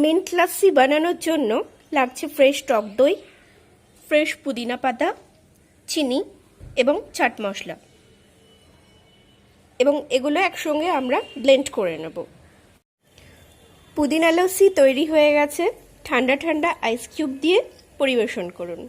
Mint lassi বানানোর জন্য লাগছে ফ্রেশ টক দই, ফ্রেশ পুদিনা পাতা, চিনি এবং চাট মশলা, এবং এগুলো একসঙ্গে আমরা ব্লেন্ড করে নেব। পুদিনা লস্যি তৈরি হয়ে গেছে। ঠান্ডা ঠান্ডা আইস কিউব দিয়ে পরিবেশন করুন।